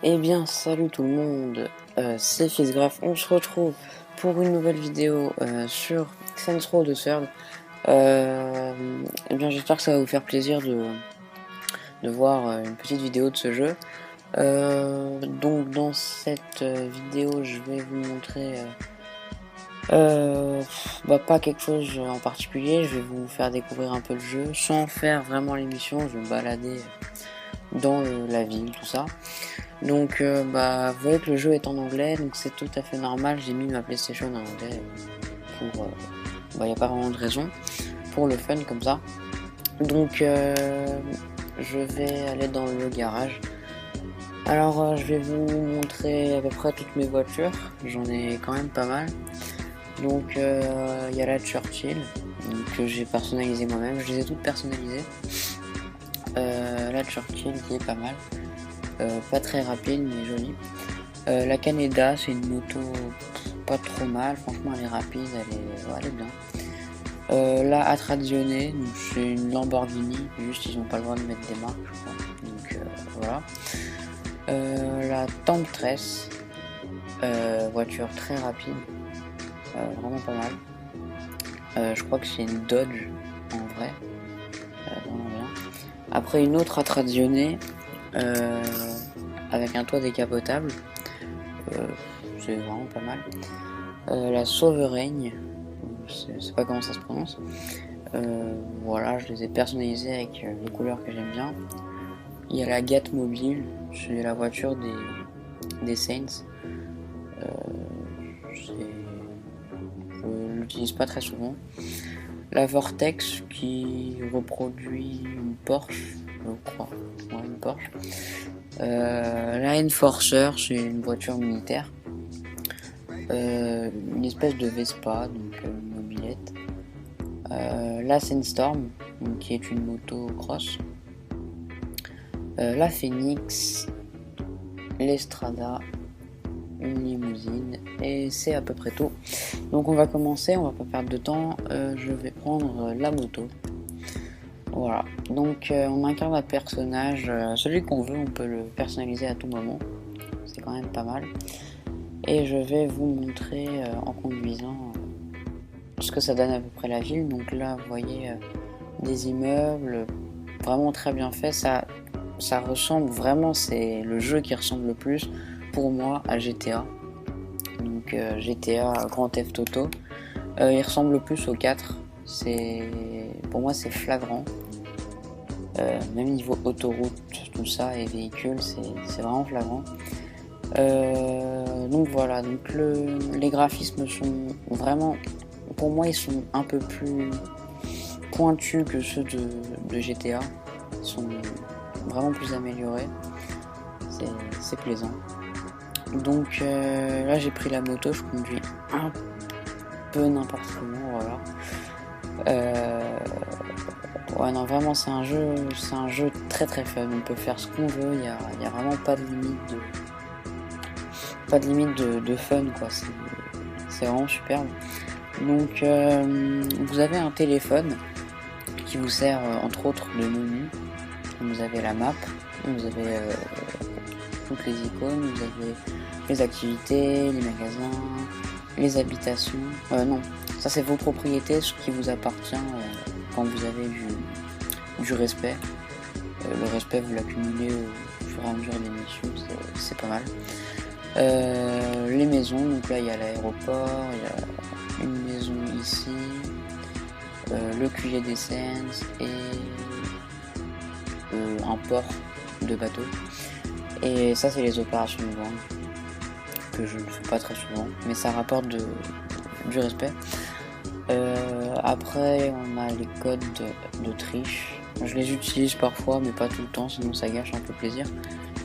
Eh bien, salut tout le monde, c'est FilzGraph. On se retrouve pour une nouvelle vidéo sur Saints Row the Third. Eh bien, j'espère que ça va vous faire plaisir de voir une petite vidéo de ce jeu. Donc, dans cette vidéo, je vais vous montrer pas quelque chose en particulier. Je vais vous faire découvrir un peu le jeu sans faire vraiment l'émission. Je vais me balader dans la ville, tout ça. Donc vous voyez que le jeu est en anglais, donc c'est tout à fait normal, j'ai mis ma PlayStation en anglais pour... y a pas vraiment de raison, pour le fun comme ça. Donc je vais aller dans le garage. Alors je vais vous montrer à peu près toutes mes voitures, j'en ai quand même pas mal. Donc il y a la Churchill, que j'ai personnalisée moi-même, je les ai toutes personnalisées. La Churchill qui est pas mal. Pas très rapide mais jolie. La Caneda, c'est une moto pas trop mal, franchement elle est rapide, elle est bien. La Atradione, c'est une Lamborghini, juste ils ont pas le droit de mettre des marques je crois. Donc voilà. La Temptress, voiture très rapide, vraiment pas mal. Je crois que c'est une Dodge en vrai, vraiment bien. Après une autre Atradione, avec un toit décapotable, c'est vraiment pas mal. La Sovereign, je sais pas comment ça se prononce. Voilà, je les ai personnalisés avec les couleurs que j'aime bien. Il y a la Gatmobile, c'est la voiture des Saints. Je l'utilise pas très souvent. La Vortex qui reproduit une Porsche, je crois. Ouais, une Porsche. La Enforcer, c'est une voiture militaire. Une espèce de Vespa, donc une mobilette. La Sandstorm, qui est une moto cross. La Phoenix, l'Estrada, une limousine, et c'est à peu près tout. Donc on va commencer, on va pas perdre de temps. Je vais prendre la moto. Voilà, donc on incarne un personnage, celui qu'on veut, on peut le personnaliser à tout moment. C'est quand même pas mal. Et je vais vous montrer en conduisant ce que ça donne à peu près la ville. Donc là vous voyez des immeubles vraiment très bien faits, ça ressemble vraiment, c'est le jeu qui ressemble le plus pour moi à GTA. Donc GTA Grand Theft Auto, il ressemble le plus au 4, pour moi c'est flagrant. Même niveau autoroute, tout ça et véhicules, c'est vraiment flagrant. Donc voilà, donc les graphismes sont vraiment, pour moi ils sont un peu plus pointus que ceux de GTA. Ils sont vraiment plus améliorés, c'est plaisant. Donc là j'ai pris la moto, je conduis un peu n'importe comment, voilà. Ouais non, vraiment c'est un jeu très très fun, on peut faire ce qu'on veut, il y a vraiment pas de limite de fun quoi, c'est vraiment superbe. Donc vous avez un téléphone qui vous sert entre autres de menu. Vous avez la map, vous avez toutes les icônes, vous avez les activités, les magasins, les habitations. Non, ça c'est vos propriétés, ce qui vous appartient quand vous avez du respect. Le respect vous l'accumulez au fur et à mesure des missions, c'est pas mal. Les maisons, donc là il y a l'aéroport, il y a une maison ici, le QG des Saints et un port de bateau. Et ça c'est les opérations de vente que je ne fais pas très souvent, mais ça rapporte du respect. Après on a les codes de triche, je les utilise parfois mais pas tout le temps, sinon ça gâche un peu plaisir.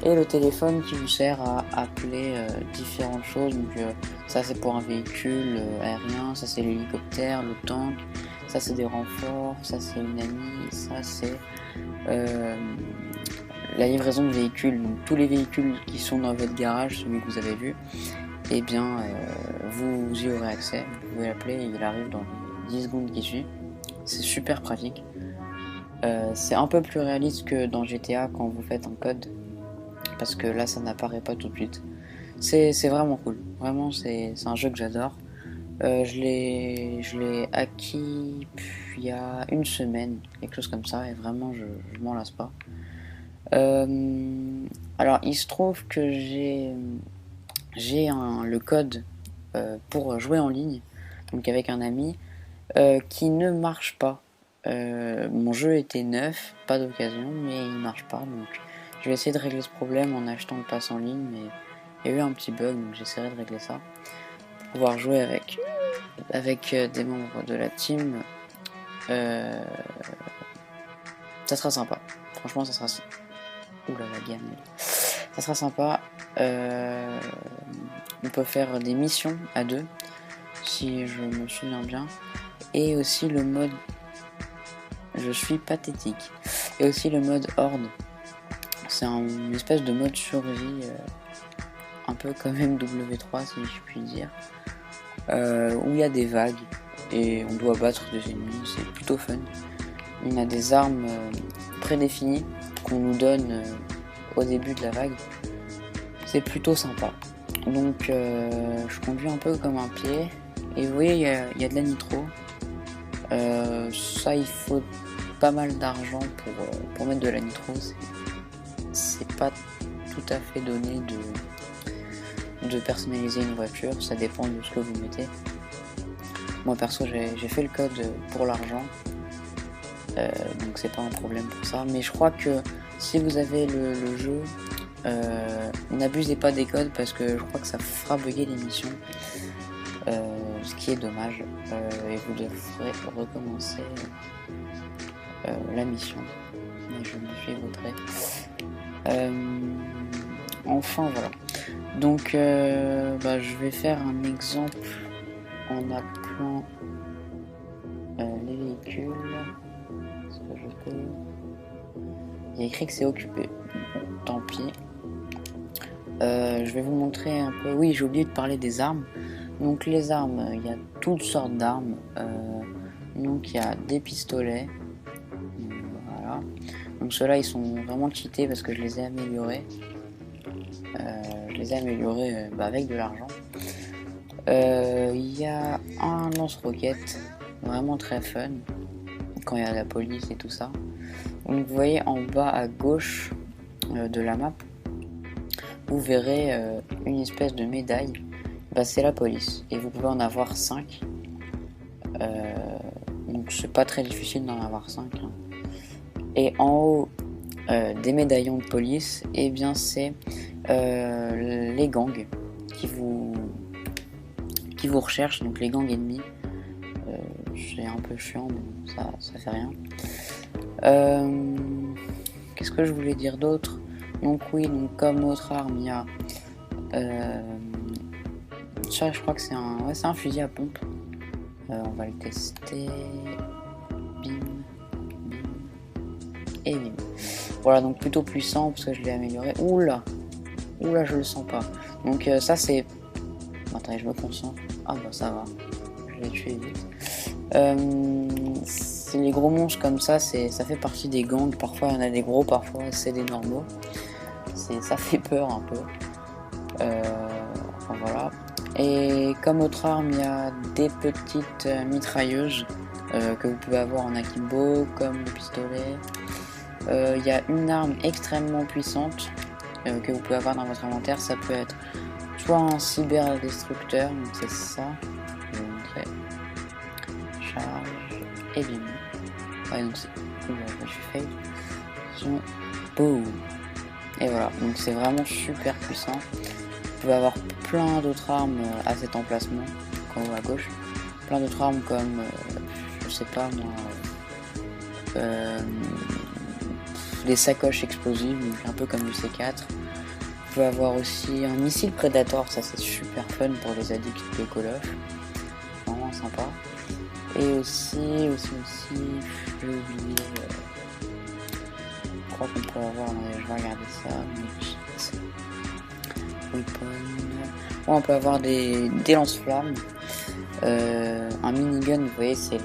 Et le téléphone qui vous sert à appeler différentes choses. Donc ça c'est pour un véhicule aérien, ça c'est l'hélicoptère, le tank, ça c'est des renforts, ça c'est une amie, ça c'est la livraison de véhicules. Donc tous les véhicules qui sont dans votre garage, celui que vous avez vu, et bien vous y aurez accès. Vous pouvez l'appeler et il arrive dans les 10 secondes qui suivent. C'est super pratique. C'est un peu plus réaliste que dans GTA quand vous faites un code. parce que là ça n'apparaît pas tout de suite. C'est vraiment cool, vraiment c'est un jeu que j'adore. Je l'ai acquis il y a une semaine, quelque chose comme ça, et vraiment je m'en lasse pas. Alors il se trouve que j'ai le code pour jouer en ligne, donc avec un ami, qui ne marche pas. Mon jeu était neuf, pas d'occasion, mais il marche pas, donc je vais essayer de régler ce problème en achetant le pass en ligne, mais il y a eu un petit bug, donc j'essaierai de régler ça. Pour pouvoir jouer avec des membres de la team, ça sera sympa. Franchement, ça sera... Oula, la gamme. Ça sera sympa. On peut faire des missions à deux, si je me souviens bien. Et aussi le mode... Je suis pathétique. Et aussi le mode horde. C'est une espèce de mode survie, un peu comme MW3 si je puis dire. Où il y a des vagues et on doit battre des ennemis, c'est plutôt fun. On a des armes prédéfinies qu'on nous donne au début de la vague. C'est plutôt sympa. Donc je conduis un peu comme un pied. Et vous voyez, il y a de la nitro. Ça, il faut pas mal d'argent pour mettre de la nitro. C'est pas tout à fait donné de personnaliser une voiture. Ça dépend de ce que vous mettez. Moi perso, j'ai fait le code pour l'argent. Donc c'est pas un problème pour ça. Mais je crois que si vous avez le jeu, n'abusez pas des codes parce que je crois que ça fera bugger les missions. Ce qui est dommage, et vous devrez recommencer la mission. Mais je me suis vautré. Enfin voilà. Donc je vais faire un exemple en appelant les véhicules. Est-ce que je peux... Il y a écrit que c'est occupé. Tant pis. Je vais vous montrer un peu. Oui, j'ai oublié de parler des armes. Donc les armes, il y a toutes sortes d'armes. Donc il y a des pistolets. Voilà. Donc ceux-là, ils sont vraiment cheatés parce que je les ai améliorés. Je les ai améliorés avec de l'argent. Il y a un lance-roquette, vraiment très fun, quand il y a la police et tout ça. Donc vous voyez en bas à gauche de la map, vous verrez une espèce de médaille. C'est la police et vous pouvez en avoir 5. Donc c'est pas très difficile d'en avoir 5. Hein. Et en haut des médaillons de police, et bien c'est les gangs qui vous recherchent, donc les gangs ennemis. C'est un peu chiant, mais ça fait rien. Qu'est-ce que je voulais dire d'autre? Donc oui, donc comme autre arme, il y a ça, je crois que c'est un fusil à pompe. On va le tester. Bim, bim et bim. Voilà, donc plutôt puissant parce que je l'ai amélioré. Oula, je le sens pas. Donc ça c'est... Attendez, je me concentre. Ah bah ça va, je l'ai tué vite. C'est les gros monstres comme ça fait partie des gangs. Parfois il y en a des gros, parfois c'est des normaux. Ça fait peur un peu. Enfin voilà. Et comme autre arme, il y a des petites mitrailleuses que vous pouvez avoir en akimbo, comme le pistolet. Il y a une arme extrêmement puissante que vous pouvez avoir dans votre inventaire. Ça peut être soit un cyberdestructeur, donc c'est ça. Je vais vous montrer. Charge et bim. Ouais, donc c'est... je suis fail. Boum. Et voilà, donc c'est vraiment super puissant. Vous pouvez avoir plein d'autres armes à cet emplacement, en haut à gauche. Plein d'autres armes comme, je sais pas moi, des sacoches explosives, donc un peu comme du C4. Vous pouvez avoir aussi un missile Predator, ça c'est super fun pour les addicts de Call of. Vraiment sympa. Et aussi, j'ai oublié, je crois qu'on peut avoir, je vais regarder ça. On peut avoir des lance-flammes, un minigun, vous voyez, c'est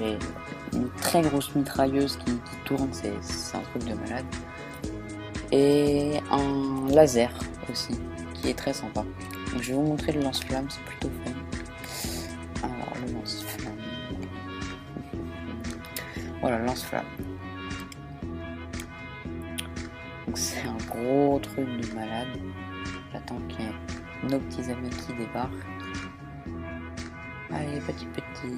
une très grosse mitrailleuse qui tourne, c'est un truc de malade. et un laser aussi, qui est très sympa. Donc, je vais vous montrer le lance-flamme, c'est plutôt fun. Alors, le lance-flamme. Voilà, le lance-flamme. Donc, c'est un gros truc de malade. J'attends qu'il y ait nos petits amis qui débarquent. Allez, petit.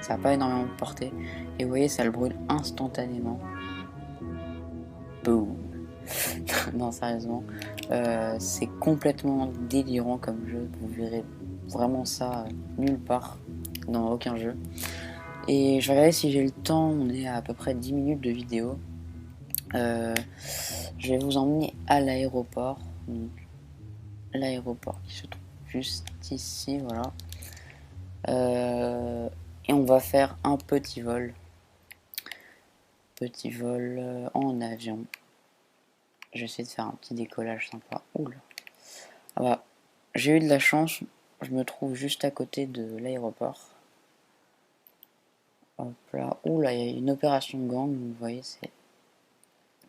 Ça n'a pas énormément de portée. Et vous voyez, ça le brûle instantanément. Boum. Non, sérieusement. C'est complètement délirant comme jeu. Vous verrez vraiment ça nulle part, dans aucun jeu. Et je vais regarder si j'ai le temps. On est à peu près 10 minutes de vidéo. Je vais vous emmener à l'aéroport. L'aéroport qui se trouve juste ici, voilà. Et on va faire un petit vol. En avion. Je vais essayer de faire un petit décollage sympa. Oula. Ah bah, j'ai eu de la chance. Je me trouve juste à côté de l'aéroport. Hop là. Oula, il y a une opération gang. Vous voyez, c'est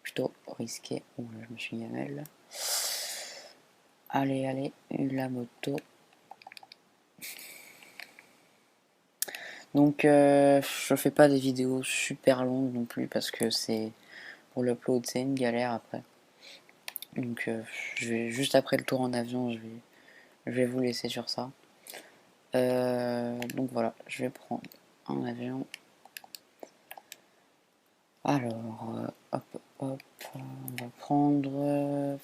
plutôt risqué. Oula, je me suis gamelle. Allez, la moto. Donc, je fais pas des vidéos super longues non plus parce que c'est pour l'upload, c'est une galère après. Donc, je vais juste après le tour en avion, je vais vous laisser sur ça. Donc voilà, je vais prendre un avion. Alors, hop, on va prendre.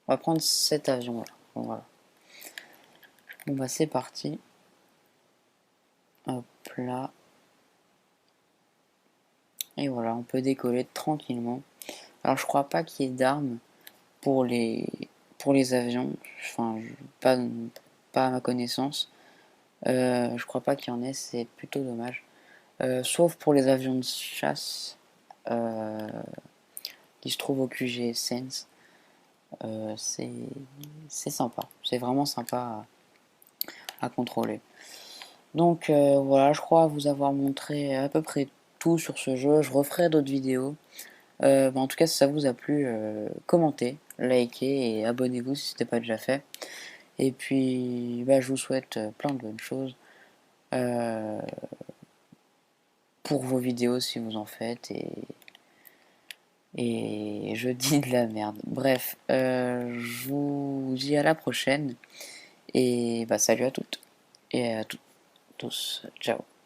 On va prendre cet avion là. Voilà. Bon bah c'est parti. Hop là. Et voilà, on peut décoller tranquillement. Alors je crois pas qu'il y ait d'armes pour les avions. Enfin, pas à ma connaissance. Je crois pas qu'il y en ait, c'est plutôt dommage. Sauf pour les avions de chasse qui se trouvent au QG Sense. C'est sympa, c'est vraiment sympa à contrôler. Donc voilà, je crois vous avoir montré à peu près tout sur ce jeu. Je referai d'autres vidéos. En tout cas, si ça vous a plu, commentez, likez et abonnez-vous si ce n'était pas déjà fait. Et puis, je vous souhaite plein de bonnes choses pour vos vidéos si vous en faites. Et je dis de la merde. Bref, je vous dis à la prochaine. Et salut à toutes et à tous. Ciao.